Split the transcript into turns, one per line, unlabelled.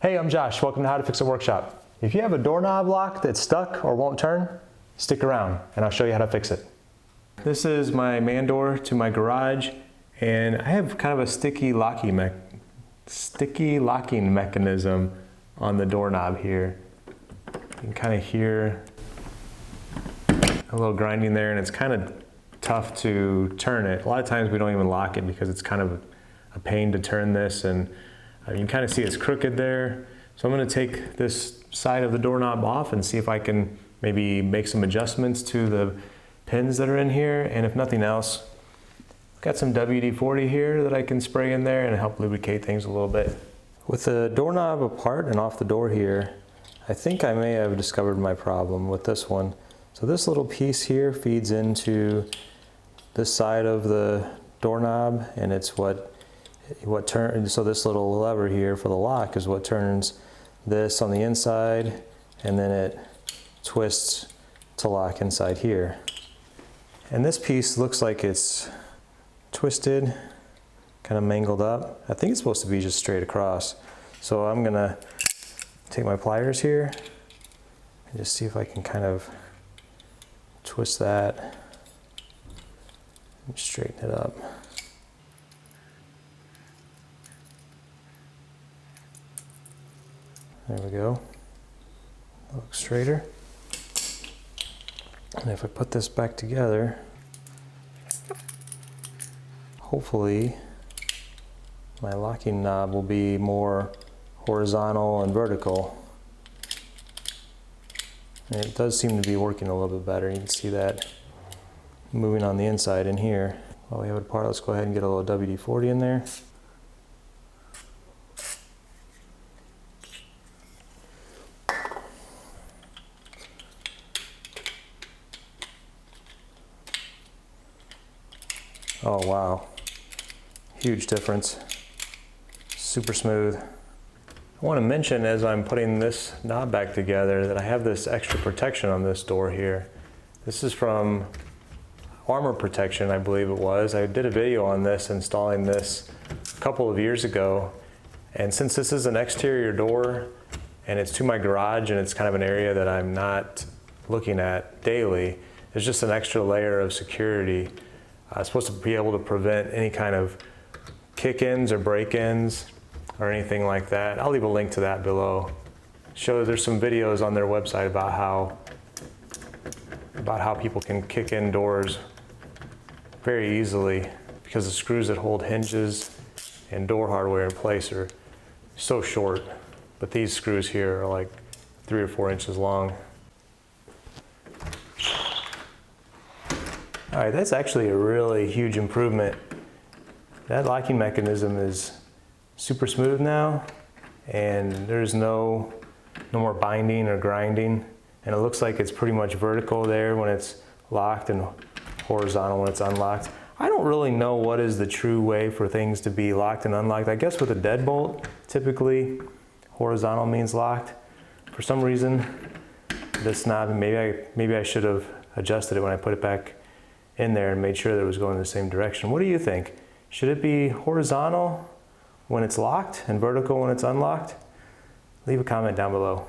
Hey, I'm Josh. Welcome to How to Fix It Workshop. If you have a doorknob lock that's stuck or won't turn, stick around and I'll show you how to fix it. This is my man door to my garage, and I have kind of a sticky locking mechanism on the doorknob here. You can kind of hear a little grinding there, and it's kind of tough to turn it. A lot of times we don't even lock it because it's kind of a pain to turn this, and you can kind of see it's crooked there. So I'm going to take this side of the doorknob off and see if I can maybe make some adjustments to the pins that are in here. And if nothing else, I've got some WD-40 here that I can spray in there and help lubricate things a little bit. With the doorknob apart and off the door here, I think I may have discovered my problem with this one. So this little piece here feeds into this side of the doorknob, and it's what turns, so this little lever here for the lock is what turns this on the inside, and then it twists to lock inside here. And this piece looks like it's twisted, kind of mangled up. I think it's supposed to be just straight across. So I'm gonna take my pliers here and just see if I can kind of twist that and straighten it up. There we go. Looks straighter. And if I put this back together, hopefully my locking knob will be more horizontal and vertical. And it does seem to be working a little bit better. You can see that moving on the inside in here. While we have it apart, let's go ahead and get a little WD-40 in there. Oh wow, huge difference, super smooth. I want to mention as I'm putting this knob back together that I have this extra protection on this door here. This is from Armor Protection, I believe it was. I did a video on this, installing this a couple of years ago, and since this is an exterior door and it's to my garage and it's kind of an area that I'm not looking at daily, there's just an extra layer of security. It's supposed to be able to prevent any kind of kick-ins or break-ins or anything like that. I'll leave a link to that below. There's some videos on their website about how people can kick in doors very easily because the screws that hold hinges and door hardware in place are so short. But these screws here are like 3 or 4 inches long. All right, that's actually a really huge improvement. That locking mechanism is super smooth now, and there's no more binding or grinding, and it looks like it's pretty much vertical there when it's locked and horizontal when it's unlocked. I don't really know what is the true way for things to be locked and unlocked. I guess with a deadbolt, typically horizontal means locked. For some reason, this knob, maybe I should have adjusted it when I put it back in there and made sure that it was going in the same direction. What do you think? Should it be horizontal when it's locked and vertical when it's unlocked? Leave a comment down below.